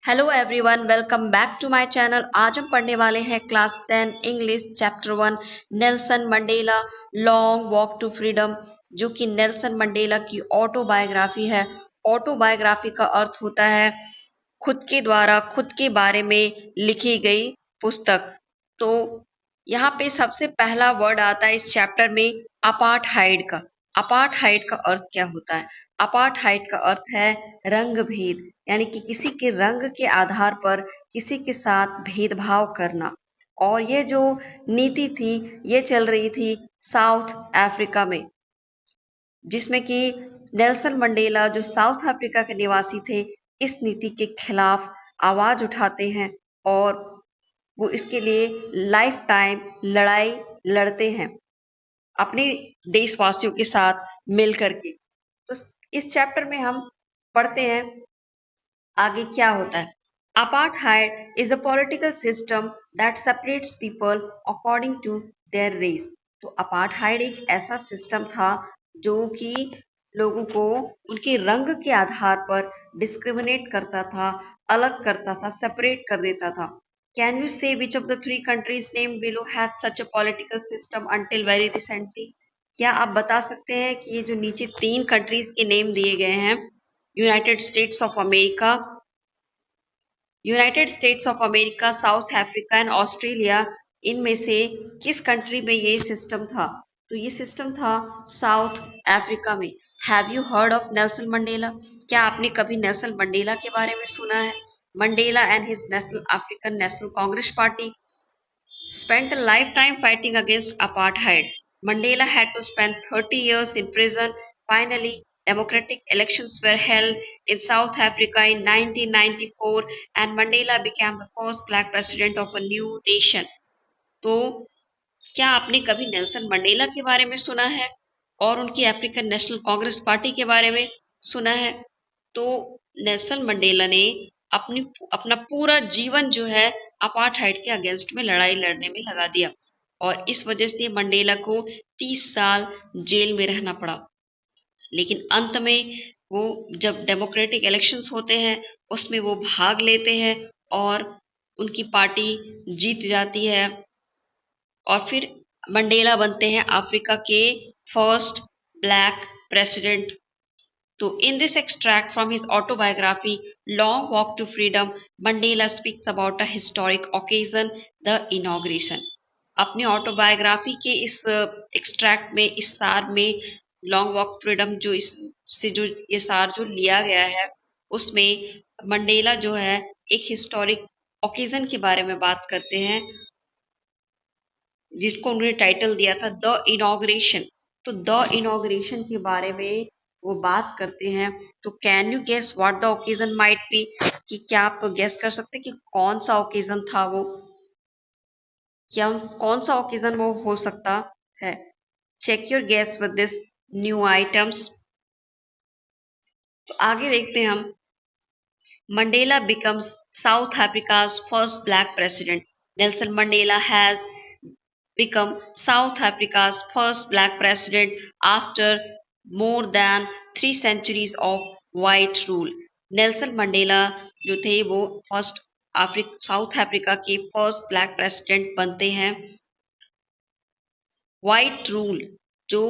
Hello everyone, welcome back to my channel. आज हम पढ़ने वाले हैं class 10 English chapter 1 Nelson Mandela long walk to freedom, जो कि नेल्सन मंडेला की ऑटोबायोग्राफी है। ऑटोबायोग्राफी का अर्थ होता है खुद के द्वारा खुद के बारे में लिखी गई पुस्तक। तो यहाँ पे सबसे पहला वर्ड आता है इस चैप्टर में अपार्थाइड का। अपार्थाइड का अर्थ क्या होता है? अपार्थाइड का अर्थ है रंग भेद, यानी कि किसी के रंग के आधार पर किसी के साथ भेदभाव करना। और ये जो नीति थी ये चल रही थी साउथ अफ्रीका में, जिसमें कि नेल्सन मंडेला जो साउथ अफ्रीका के निवासी थे इस नीति के खिलाफ आवाज उठाते हैं और वो इसके लिए लाइफ टाइम लड़ाई लड़ते हैं अपने देशवासियों के साथ मिलकर के। तो इस चैप्टर में हम पढ़ते हैं आगे क्या होता है। Apartheid is a political system that separates people according to their race. तो अपार्थाइड एक ऐसा सिस्टम था जो कि लोगों को उनके रंग के आधार पर डिस्क्रिमिनेट करता था, अलग करता था, सेपरेट कर देता था। कैन यू से which of the three countries name below has such a political system until very recently? क्या आप बता सकते हैं कि ये जो नीचे तीन कंट्रीज के नेम दिए गए हैं, United states of America, United states of America, south Africa and Australia, इनमें से किस कंट्री में ये सिस्टम था? तो ये सिस्टम था साउथ अफ्रीका में। Have you heard of Nelson Mandela? क्या आपने कभी नेल्सन मंडेला के बारे में सुना है? Mandela and his national African national Congress party spent a lifetime fighting against apartheid. Mandela had to spend 30 years in prison. Finally, democratic elections were held in South Africa in 1994 and Mandela became the first black president of a new nation. तो क्या आपने कभी Nelson Mandela के बारे में सुना है और उनकी अफ्रीकन नेशनल कांग्रेस पार्टी के बारे में सुना है? तो नेल्सन मंडेला ने अपनी अपना पूरा जीवन जो है अपार्थाइड के अगेंस्ट में लड़ाई लड़ने में लगा दिया और इस वजह से मंडेला को 30 साल जेल में रहना पड़ा। लेकिन अंत में वो जब डेमोक्रेटिक इलेक्शंस होते हैं उसमें वो भाग लेते हैं और उनकी पार्टी जीत जाती है और फिर मंडेला बनते हैं अफ्रीका के फर्स्ट ब्लैक प्रेसिडेंट। तो in this extract from his autobiography, Long Walk to Freedom, Mandela speaks about a historic occasion, the inauguration. अपनी ऑटोबायोग्राफी के इस एक्सट्रैक्ट में, इस सार में, लॉन्ग वॉक फ्रीडम जो इससे जो ये सार जो लिया गया है उसमें मंडेला जो है एक हिस्टोरिक ओकेजन के बारे में बात करते हैं जिसको उन्होंने टाइटल दिया था द इनॉग्रेशन। तो द इनॉग्रेशन के बारे में वो बात करते हैं। तो can you guess what the occasion might be? कि क्या आप गेस कर सकते हैं कि कौन सा ओकेजन था वो? क्या कौन सा ओकेजन वो हो सकता है? Check your guess with this new items. तो आगे देखते हैं हम। Mandela becomes South Africa's first black president. Nelson Mandela has become South Africa's first black president after more than 3 centuries of white rule. Nelson Mandela जो थे वो south Africa के first black president बनते हैं। व्हाइट रूल जो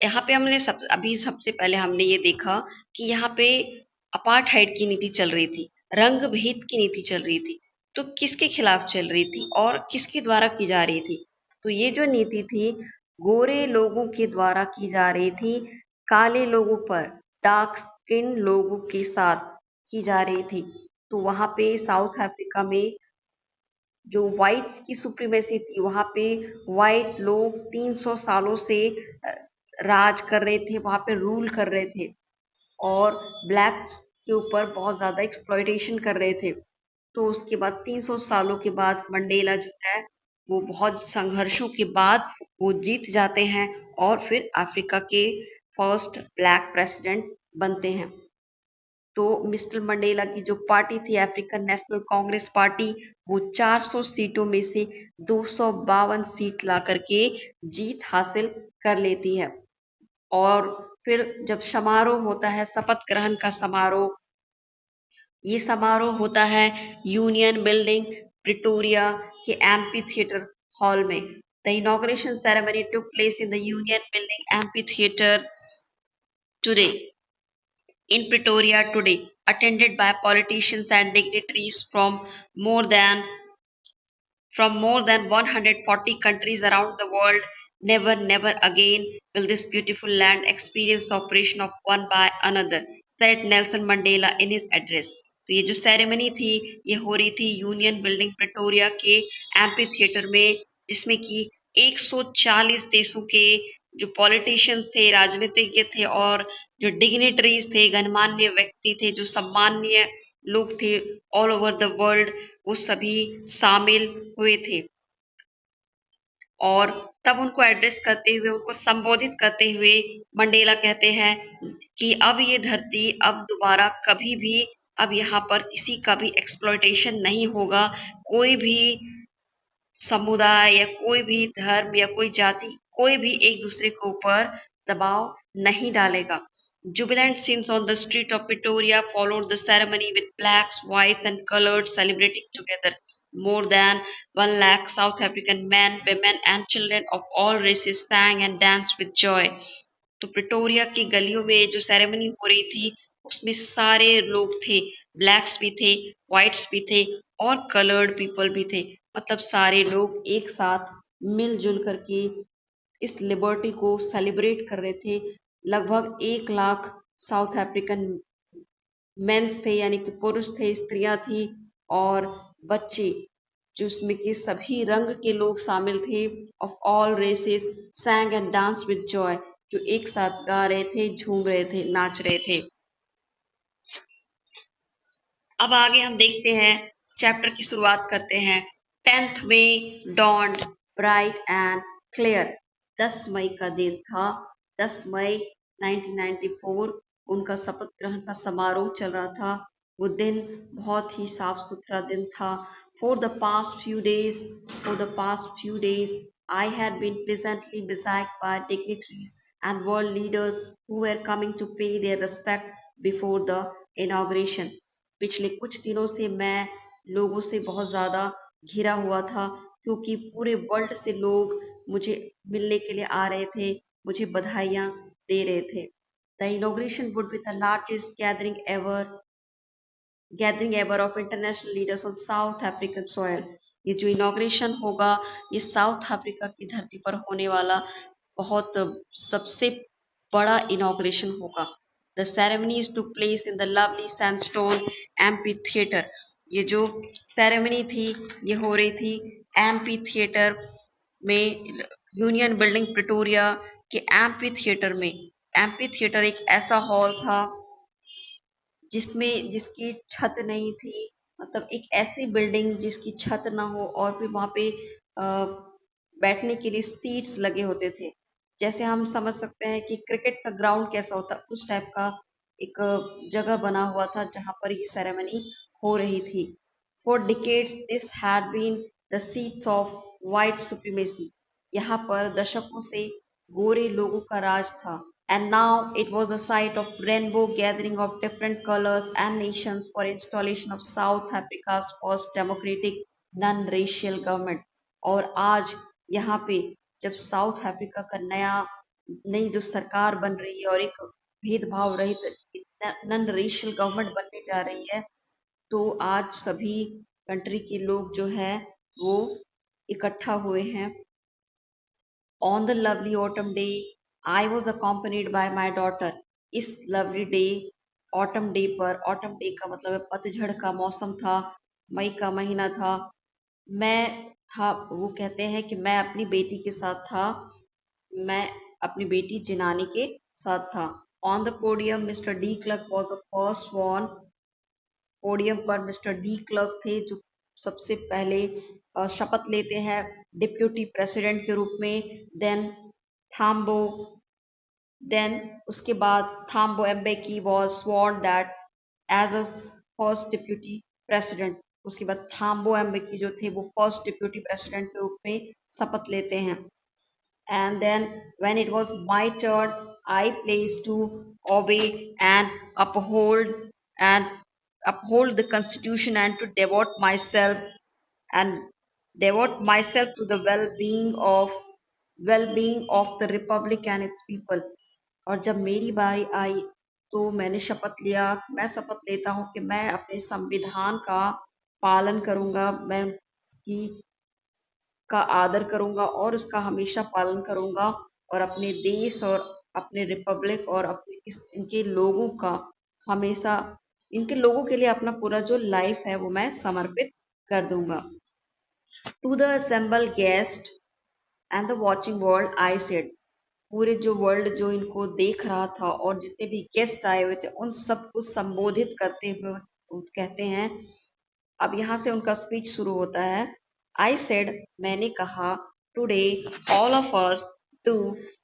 यहाँ पे हमने अभी सबसे पहले हमने ये देखा कि यहाँ पे अपार्थाइड की नीति चल रही थी, रंग भेद की नीति चल रही थी। तो किसके खिलाफ चल रही थी और किसके द्वारा की जा रही थी? तो ये जो नीति थी गोरे लोगों के द्वारा की जा रही थी, काले लोगों पर, डार्क स्किन लोगों के साथ की जा रही थी। तो वहां पे साउथ अफ्रीका में जो व्हाइट्स की सुप्रीमेसी थी, वहां पे व्हाइट लोग 300 सालों से राज कर रहे थे, वहां पे रूल कर रहे थे और ब्लैक के ऊपर बहुत ज्यादा एक्सप्लॉइटेशन कर रहे थे। तो उसके बाद 300 सालों के बाद मंडेला जो है वो बहुत संघर्षों के बाद वो जीत जाते हैं और फिर अफ्रीका के फर्स्ट ब्लैक प्रेसिडेंट बनते हैं। तो मिस्टर मंडेला की जो पार्टी थी अफ्रीकन नेशनल कांग्रेस पार्टी, वो 400 सीटों में से 252 सीट ला करके जीत हासिल कर लेती है। और फिर जब समारोह होता है, शपथ ग्रहण का समारोह, ये समारोह होता है यूनियन बिल्डिंग प्रिटोरिया के एम्पी थिएटर हॉल में. The inauguration ceremony took place in the union building amphi theatre today in Pretoria today, attended by politicians and dignitaries more than more than 140 countries around the world. Never, never again will this beautiful land experience the operation of one by another, said Nelson Mandela in his address. तो ये जो ceremony थी ये हो रही थी union building Pretoria के amphi theatre में, जिसमें कि 140 देशों के जो पॉलिटिशियंस थे, राजनीतिज्ञ थे और जो डिग्नेटरीज थे, गणमान्य व्यक्ति थे, जो सम्माननीय लोग थे ऑल ओवर द वर्ल्ड, वो सभी शामिल हुए थे. और तब उनको एड्रेस करते हुए, उनको संबोधित करते हुए मंडेला कहते हैं कि अब ये धरती अब दोबारा कभी भी, अब यहाँ पर किसी का भी एक्सप्लॉयटेशन नहीं होगा. कोई भी समुदाय या कोई भी धर्म या कोई जाति, कोई भी एक दूसरे के ऊपर दबाव नहीं डालेगा. Jubilant scenes on the street of Pretoria followed the ceremony with blacks, whites, and coloreds celebrating together. More than 1 lakh South African men, women, and children of all races sang and danced with joy. तो Pretoria की गलियों में जो ceremony हो रही थी उसमें सारे लोग थे, ब्लैक्स भी थे, व्हाइट्स भी थे और कलर्ड पीपल भी थे. मतलब सारे लोग एक साथ मिलजुल करके इस लिबर्टी को सेलिब्रेट कर रहे थे. लगभग 1 लाख साउथ अफ्रीकन मेंस थे, यानी कि पुरुष थे, स्त्रियां थी और बच्चे, जिसमें कि सभी रंग के लोग शामिल थे, of all races, sang and dance with joy, जो एक साथ गा रहे थे, झूम रहे थे, नाच रहे थे. अब आगे हम देखते हैं, चैप्टर की शुरुआत करते हैं. 10th में dawned bright and clear. 10 मई का दिन था. 10 मई 1994 उनका शपथ ग्रहण का समारोह चल रहा था. वो दिन बहुत ही साफ सुथरा दिन था. For the past few days, I had been pleasantly beset by dignitaries and world leaders who were coming to pay their respect before the inauguration. पिछले कुछ दिनों से मैं लोगों से बहुत ज्यादा घिरा हुआ था, क्योंकि पूरे वर्ल्ड से लोग मुझे मिलने के लिए आ रहे थे, मुझे बधाइयां दे रहे थे. The inauguration would be the largest gathering ever of international leaders on south African soil. ये जो इनॉग्रेशन होगा ये साउथ अफ्रीका की धरती पर होने वाला बहुत सबसे बड़ा इनॉग्रेशन होगा. The ceremonies took place in the lovely sandstone amphitheater. ये जो सेरेमनी थी ये हो रही थी एम्पी थिएटर में, यूनियन बिल्डिंग प्रिटोरिया के एम्पी थिएटर में. एम्पी थिएटर एक ऐसा हॉल था जिसकी छत नहीं थी, मतलब एक ऐसी बिल्डिंग जिसकी छत ना हो और फिर वहां पे बैठने के लिए सीट्स लगे होते थे. जैसे हम समझ सकते हैं कि क्रिकेट का ग्राउंड कैसा होता है, उस टाइप का एक जगह बना हुआ था जहां पर ये सेरेमनी हो रही थी. For decades this had been the seats of white supremacy. यहाँ पर दशकों से गोरे लोगों का राज था. And now it was a site of rainbow gathering of different colors and nations for installation of South Africa's first democratic non-racial government. और आज यहाँ पे जब साउथ अफ्रीका का नई जो सरकार बन रही है और एक भेदभाव रहित नॉन रेशियल गवर्नमेंट बनने जा रही है, तो आज सभी कंट्री के लोग जो है वो इकट्ठा हुए हैं. On the lovely autumn day, I was accompanied by my daughter. इस lovely day, autumn day पर, autumn day का मतलब है पतझड़ का मौसम था, मई का महीना था. वो कहते हैं कि मैं अपनी बेटी के साथ था, मैं अपनी बेटी जिनानी के साथ था. On the podium, Mr. D. Clark was the first one. Podium पर मिस्टर डी क्लर्क थे जो सबसे पहले शपथ लेते हैं डिप्यूटी प्रेसिडेंट के रूप में. थाम्बो देन उसके बाद Thabo Mbeki was sworn that as a first deputy president. उसके बाद थाम्बो एम्बेकी जो थे वो फर्स्ट डिप्यूटी प्रेसिडेंट के रूप में शपथ लेते हैं. And then when it was my turn, I pledged to obey and uphold and uphold the constitution and to and devote myself to the well-being of the republic and its people. और जब मेरी बारी आई तो मैं शपथ लेता हूं कि मैं अपने संविधान का पालन करूंगा, मैं उसकी का आदर करूंगा और उसका हमेशा पालन करूंगा, और अपने देश और अपने रिपब्लिक और अपने इनके लोगों का हमेशा इनके लोगों के लिए अपना पूरा जो लाइफ है वो मैं समर्पित कर दूंगा. To the assemble guest and the watching world I said. पूरे जो वर्ल्ड जो इनको देख रहा था और जितने भी गेस्ट आए हुए थे उन सबको संबोधित करते हुए वो कहते हैं. अब यहाँ से उनका स्पीच शुरू होता है. आई सेड, मैंने कहा, today all of us do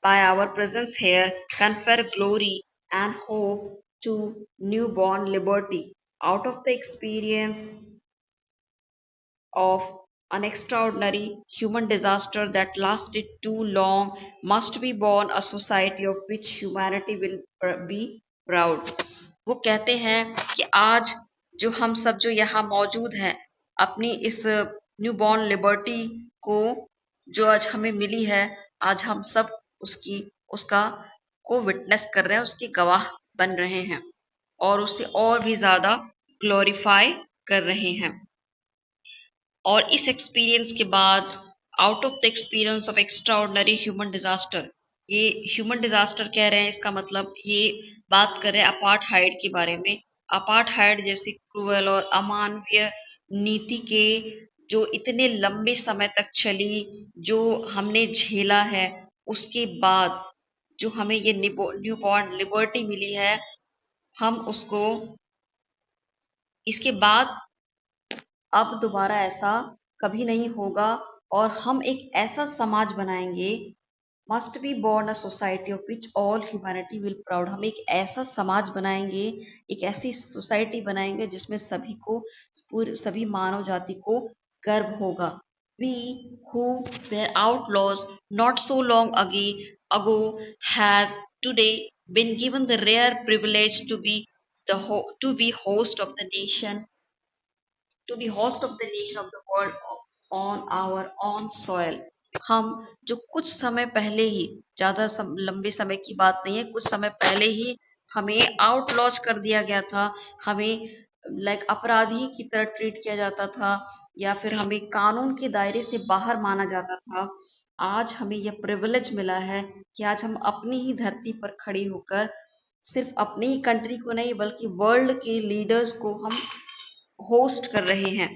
by our presence here confer glory and hope to newborn liberty out of the experience of an extraordinary human disaster that lasted too long must be born a society of which humanity will be proud. वो कहते हैं कि आज जो हम सब जो यहाँ मौजूद हैं अपनी इस न्यू बॉर्न लिबर्टी को जो आज हमें मिली है, आज हम सब उसका को विटनेस कर रहे हैं, उसके गवाह बन रहे हैं और उसे और भी ज्यादा ग्लोरीफाई कर रहे हैं. और इस एक्सपीरियंस के बाद out of the experience of extraordinary human disaster, ये ह्यूमन डिजास्टर कह रहे हैं, इसका मतलब ये बात कर रहे हैं अपार्टहाइड के बारे में. अपार्टहाइड जैसी क्रूअल और अमानवीय नीति के जो इतने लंबे समय तक चली, जो हमने झेला है, उसके बाद जो हमें ये न्यू बॉर्न लिबर्टी मिली है, हम उसको इसके बाद अब दोबारा ऐसा कभी नहीं होगा और हम एक ऐसा समाज बनाएंगे. Must be born a society of which all humanity will proud. हम एक ऐसा समाज बनाएंगे, एक ऐसी सोसाइटी बनाएंगे जिसमें सभी मानव जाति को गर्व होगा. We who were outlaws not so long ago have today been given the rare privilege to be host of the nation of the world on our own soil. हम जो कुछ समय पहले ही, लंबे समय की बात नहीं है, कुछ समय पहले ही हमें आउटलॉज कर दिया गया था, हमें लाइक अपराधी की तरह ट्रीट किया जाता था या फिर हमें कानून के दायरे से बाहर माना जाता था. आज हमें यह प्रिविलेज मिला है कि आज हम अपनी ही धरती पर खड़ी होकर सिर्फ अपनी ही कंट्री को नहीं बल्कि वर्ल्ड के लीडर्स को हम होस्ट कर रहे हैं.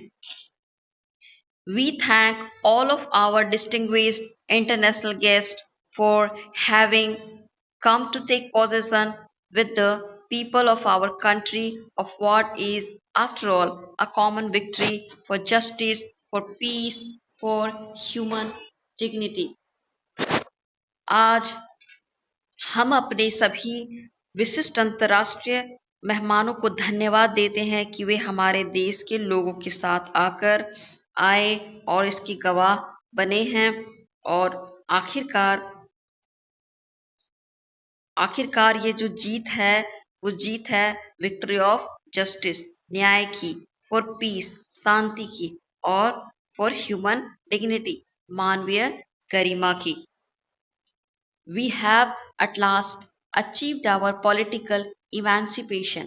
We thank all of our distinguished international guests for having come to take possession with the people of our country of what is, after all, a common victory for justice, for peace, for human dignity. आज हम अपने सभी विशिष्ट अंतर्राष्ट्रीय मेहमानों को धन्यवाद देते हैं कि वे हमारे देश के लोगों के साथ आए और इसकी गवाह बने हैं. और आखिरकार ये जो जीत है वो जीत है विक्ट्री ऑफ जस्टिस, न्याय की, फॉर पीस, शांति की, और फॉर ह्यूमन डिग्निटी, मानवीय गरिमा की. We have at last achieved our political emancipation.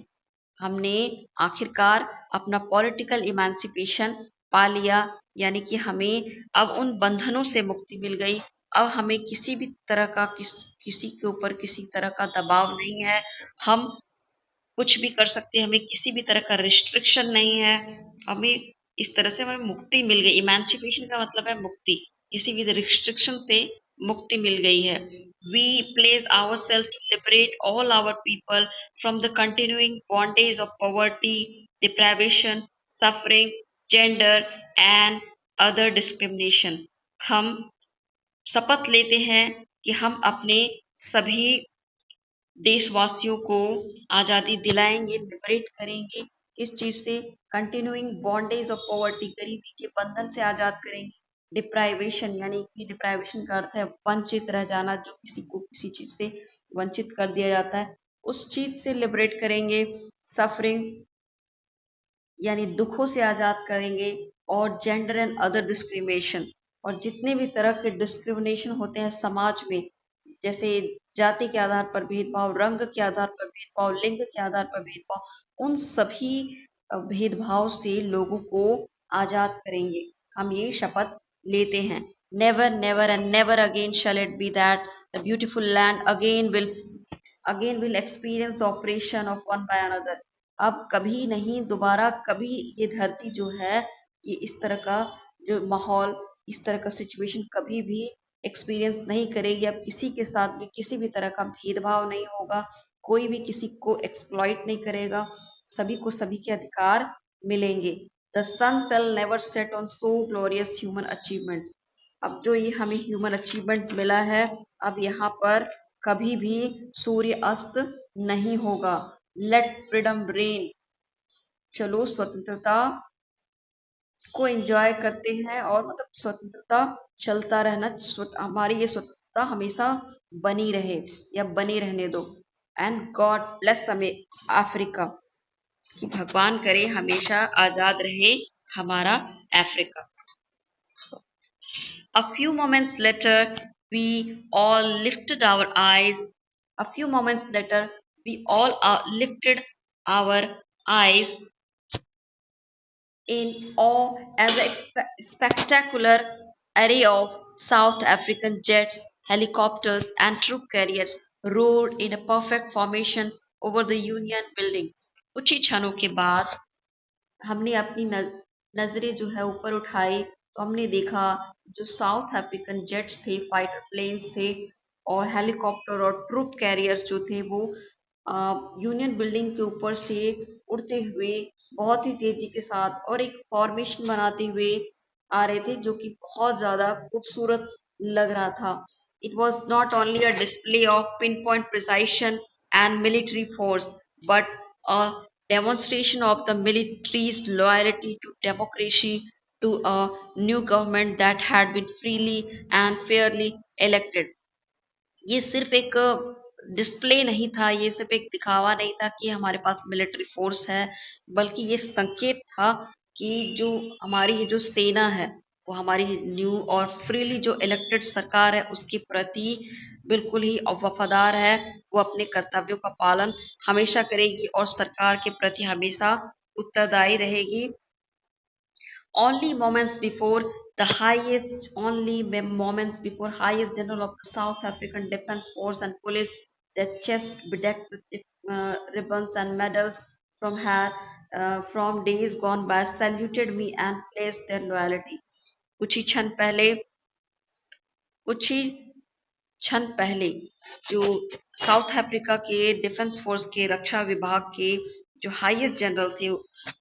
हमने आखिरकार अपना पॉलिटिकल इमेंसिपेशन पा लिया, यानी कि हमें अब उन बंधनों से मुक्ति मिल गई. अब हमें किसी भी तरह का किसी के ऊपर किसी तरह का दबाव नहीं है. हम कुछ भी कर सकते हैं, हमें किसी भी तरह का रिस्ट्रिक्शन नहीं है. हमें इस तरह से हमें मुक्ति मिल गई. इमेंसिपेशन का मतलब है मुक्ति, किसी भी रिस्ट्रिक्शन से मुक्ति मिल गई है. We place ourselves to liberate all our people from the continuing bondage of poverty, deprivation, suffering, gender and other discrimination. हम शपथ लेते हैं कि हम अपने सभी देशवासियों को आजादी दिलाएंगे, लिबरेट करेंगे. किस चीज से? कंटिन्यूइंग बॉन्डेज ऑफ पॉवर्टी, गरीबी के बंधन से आजाद करेंगे. डिप्राइवेशन, यानी कि डिप्राइवेशन का अर्थ है वंचित रह जाना, जो किसी को किसी चीज से वंचित कर दिया जाता है, उस चीज से लिबरेट करेंगे. सफरिंग, यानी दुखों से आजाद करेंगे, और जेंडर एंड अदर डिस्क्रिमिनेशन, और जितने भी तरह के डिस्क्रिमिनेशन होते हैं समाज में, जैसे जाति के आधार पर भेदभाव, रंग के आधार पर भेदभाव, लिंग के आधार पर भेदभाव, उन सभी भेदभाव से लोगों को आजाद करेंगे। हम ये शपथ लेते हैं। Never never and never again shall it be that the beautiful land again will experience oppression of one by another. अब कभी नहीं, दोबारा कभी ये धरती जो है, ये इस तरह का जो माहौल, इस तरह का सिचुएशन कभी भी एक्सपीरियंस नहीं करेगी। अब किसी के साथ भी किसी भी तरह का भेदभाव नहीं होगा, कोई भी किसी को एक्सप्लॉइट नहीं करेगा, सभी को सभी के अधिकार मिलेंगे। The sun shall never set on so glorious human achievement. अब जो ये हमें ह्यूमन अचीवमेंट मिला है, अब यहाँ पर कभी भी सूर्य अस्त नहीं होगा। Let freedom reign. चलो स्वतंत्रता को एंजॉय करते हैं, और मतलब स्वतंत्रता चलता रहना, हमारी ये स्वतंत्रता हमेशा बनी रहे, या बनी रहने दो। एंड गॉड ब्लेस हमें अफ्रीका, कि भगवान करे हमेशा आजाद रहे हमारा Africa. A few moments later, we all lifted our eyes. A few moments later, we all lifted our eyes in awe as a spectacular array of South African jets, helicopters, and troop carriers roared in a perfect formation over the Union building. कुछ ही क्षणों के बाद हमने अपनी नजरें जो है ऊपर उठाई, तो हमने देखा जो साउथ अफ्रीकन जेट्स थे, फाइटर प्लेन्स थे, और हेलीकॉप्टर और ट्रूप कैरियर्स जो थे, वो यूनियन बिल्डिंग के ऊपर से उड़ते हुए बहुत ही तेजी के साथ और एक फॉर्मेशन बनाते हुए आ रहे थे, जो कि बहुत ज्यादा खूबसूरत लग रहा था। It was not only a display of pin point precision and military force, but a demonstration of the military's loyalty to democracy, to a new government that had been freely and fairly elected. ये सिर्फ एक display नहीं था, ये सिर्फ एक दिखावा नहीं था कि हमारे पास मिलिट्री फोर्स है, बल्कि ये संकेत था कि जो हमारी ये जो सेना है, वो हमारी न्यू और फ्रीली जो इलेक्टेड सरकार है उसके प्रति बिल्कुल ही वफादार है। वो अपने कर्तव्यों का पालन हमेशा करेगी और सरकार के प्रति हमेशा उत्तरदायी रहेगी। Only moments before highest general of the South African Defence Force and Police, their chest bedecked with ribbons and medals from days gone by, saluted me and placed their loyalty. कुछ ही क्षण पहले कुछ ही क्षण पहले जो साउथ अफ्रीका के defence force के रक्षा विभाग के जो हाईएस्ट जनरल थे,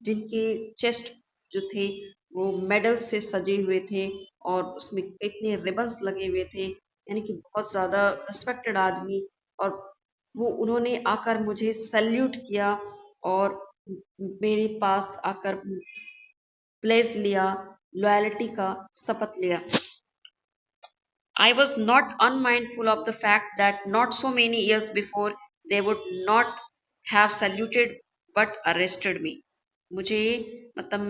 जिनके चेस्ट जो थे वो मेडल से सजे हुए थे, और उसमें इतने रिबन्स लगे हुए थे, यानी कि बहुत ज्यादा रिस्पेक्टेड आदमी, और वो उन्होंने आकर मुझे सल्यूट किया और मेरे पास आकर प्लेस लिया, लॉयल्टी का शपथ लिया। I was not unmindful of the fact that not so many years before they would not have saluted but arrested me. मुझे मतलब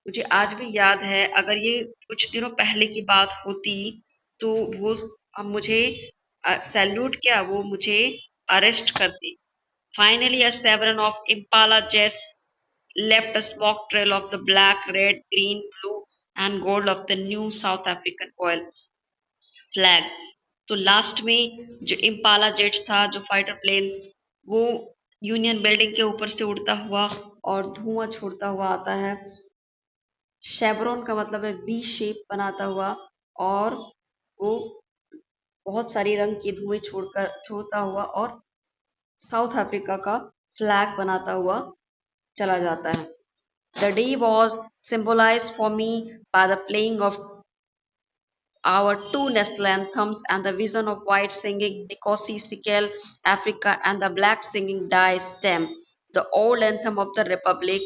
मुझे आज भी याद है, अगर ये कुछ दिनों पहले की बात होती तो वो अब मुझे सैल्यूट क्या, वो मुझे अरेस्ट करते। Finally, a severin of Impala jets left a smoke trail of the black, red, green, blue, and gold of the new South African oil flag. तो लास्ट में जो इम्पाला जेट्स था, जो फाइटर प्लेन, वो union building के ऊपर से उड़ता हुआ और धुआं छोड़ता हुआ आता है। शेवरॉन का मतलब है वी शेप बनाता हुआ, और वो बहुत सारी रंग के धुएं छोड़ता हुआ और साउथ अफ्रीका का फ्लैग बनाता हुआ चला जाता है। The day was symbolized for me by the playing of our two national anthems and the vision of white singing Nkosi Sikel Africa and the black singing Die Stem, the old anthem of the Republic.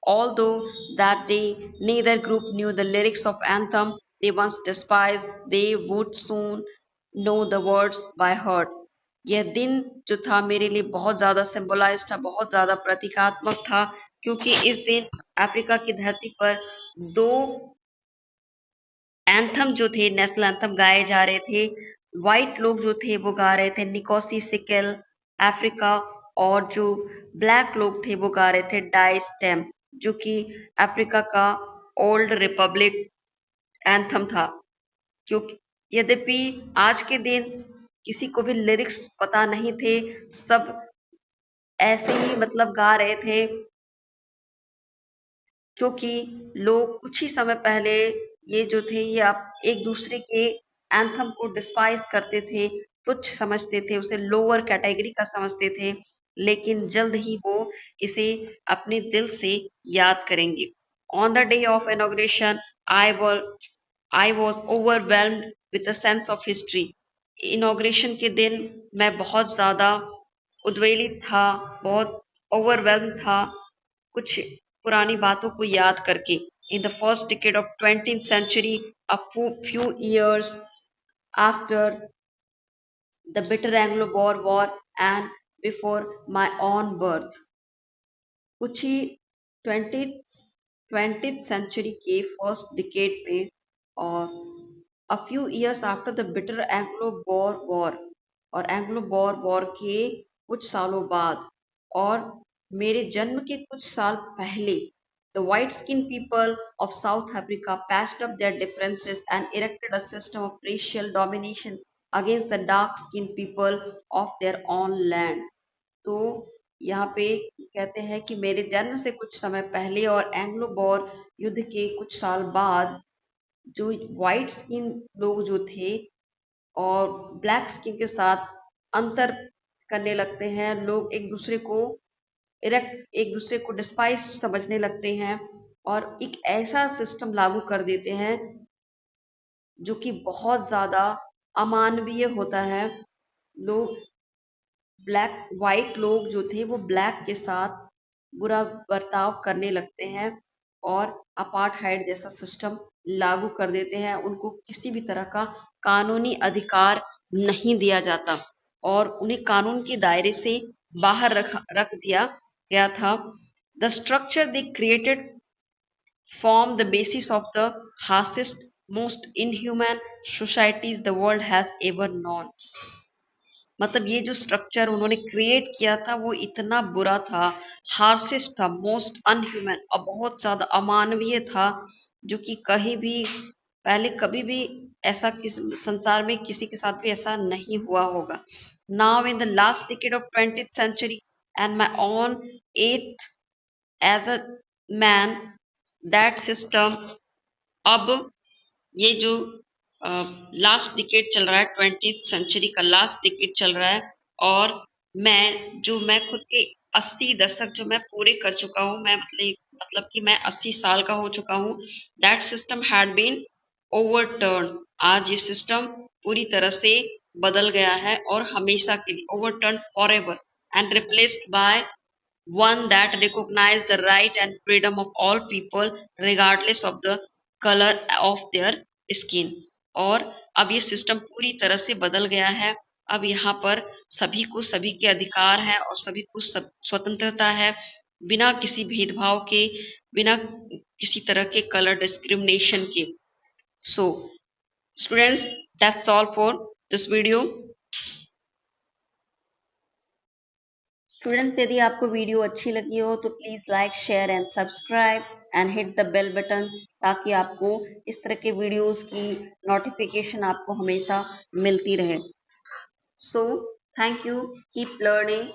Although that day neither group knew the lyrics of anthem they once despised, they would soon know the words by heart. यह दिन जो था मेरे लिए बहुत ज्यादा symbolize था, बहुत ज्यादा प्रतीकात्मक था, क्योंकि इस दिन अफ्रीका की धरती पर दो एंथम जो थे, नेशनल एंथम गाए जा रहे थे। व्हाइट लोग जो थे वो गा रहे थे निकोसी सिकेल अफ्रीका, और जो ब्लैक लोग थे वो गा रहे थे डाई स्टेम, जो कि अफ्रीका का ओल्ड रिपब्लिक एंथम था। क्योंकि यद्यपि आज के दिन किसी को भी लिरिक्स पता नहीं थे, सब ऐसे ही मतलब गा रहे थे, क्योंकि लोग कुछ ही समय पहले ये जो थे ये आप एक दूसरे के एंथम को डिस्पाइस करते थे, तुच्छ समझते थे, उसे लोअर कैटेगरी का समझते थे, लेकिन जल्द ही वो इसे अपने दिल से याद करेंगे। On the day of inauguration I was overwhelmed with a sense of history. Inauguration के दिन मैं बहुत ज्यादा उद्वेलित था, बहुत ओवरवेल्म था, कुछ पुरानी बातों को याद करके। In the first decade of 20th century, a few years after the bitter Anglo-Boer War and before my own birth, कुछ ही 20th सेंचुरी के फर्स्ट डिकेड में, और a few years after the bitter Anglo bore war, और Anglo bore war के कुछ सालों बाद, और मेरे जन्म के कुछ साल पहले, the white-skinned people of South Africa patched up their differences and erected a system of racial domination against the dark-skinned people of their own land. तो यहाँ पे कहते हैं कि मेरे जन्म से कुछ समय पहले और एंग्लो बोर युद्ध के कुछ साल बाद जो व्हाइट स्किन लोग जो थे और ब्लैक स्किन के साथ अंतर करने लगते हैं, लोग एक दूसरे को डिस्पाइस समझने लगते हैं, और एक ऐसा सिस्टम लागू कर देते हैं जो कि बहुत ज्यादा अमानवीय होता है। लोग व्हाइट लोग जो थे वो ब्लैक के साथ बुरा बर्ताव करने लगते हैं, और अपार्टहाइड जैसा सिस्टम लागू कर देते हैं। उनको किसी भी तरह का कानूनी अधिकार नहीं दिया जाता, और उन्हें कानून के दायरे से बाहर रख दिया गया था। The structure they created form the basis of the harshest, most inhuman societies the world has ever known. मतलब ये जो स्ट्रक्चर उन्होंने क्रिएट किया था वो इतना बुरा था, हार्शेस्ट था, मोस्ट अनह्यूमन, और बहुत ज्यादा अमानवीय था, जो कि कहीं भी पहले कभी भी ऐसा संसार में किसी के साथ भी ऐसा नहीं हुआ होगा। Now in the last decade of 20th century and my own eighth as a man, that system, अब ये जो लास्ट डिकेड चल रहा है, 20th सेंचुरी का लास्ट डिकेड चल रहा है, और मैं खुद के 80 दशक जो मैं पूरे कर चुका हूँ, मैं मतलब कि मैं 80 साल का हो चुका हूँ। That system had been overturn. आज ये सिस्टम पूरी तरह से बदल गया है, और हमेशा के लिए overturn for ever, and replaced by one that recognized the right and freedom of all people regardless of the color of their skin. और अब ये सिस्टम पूरी तरह से बदल गया है। अब यहाँ पर सभी को सभी के अधिकार हैं, और सभी को स्वतंत्रता है, बिना किसी भेदभाव के, बिना किसी तरह के कलर डिस्क्रिमिनेशन के। So students, that's all for this video. Students, यदि आपको वीडियो अच्छी लगी हो तो please like, share and subscribe and hit the bell button, ताकि आपको इस तरह के वीडियोस की नोटिफिकेशन आपको हमेशा मिलती रहे। So thank you, keep learning.